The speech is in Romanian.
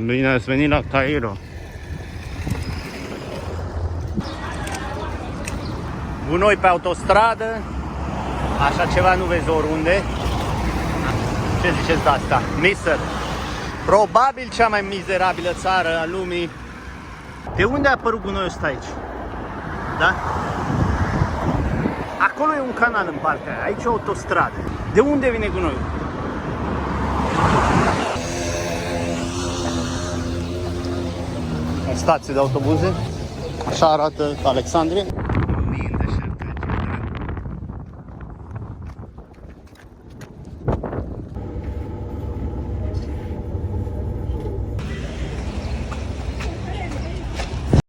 Bine ați venit la Cairo. Gunoi pe autostradă. Așa ceva nu vezi oriunde. Ce ziceți de asta? Misr. Probabil cea mai mizerabilă țară a lumii. De unde a apărut gunoiul ăsta aici? Da? Acolo e un canal în partea aia. Aici e o autostradă. De unde vine gunoiul? Stație de autobuze. Așa arată Alexandria.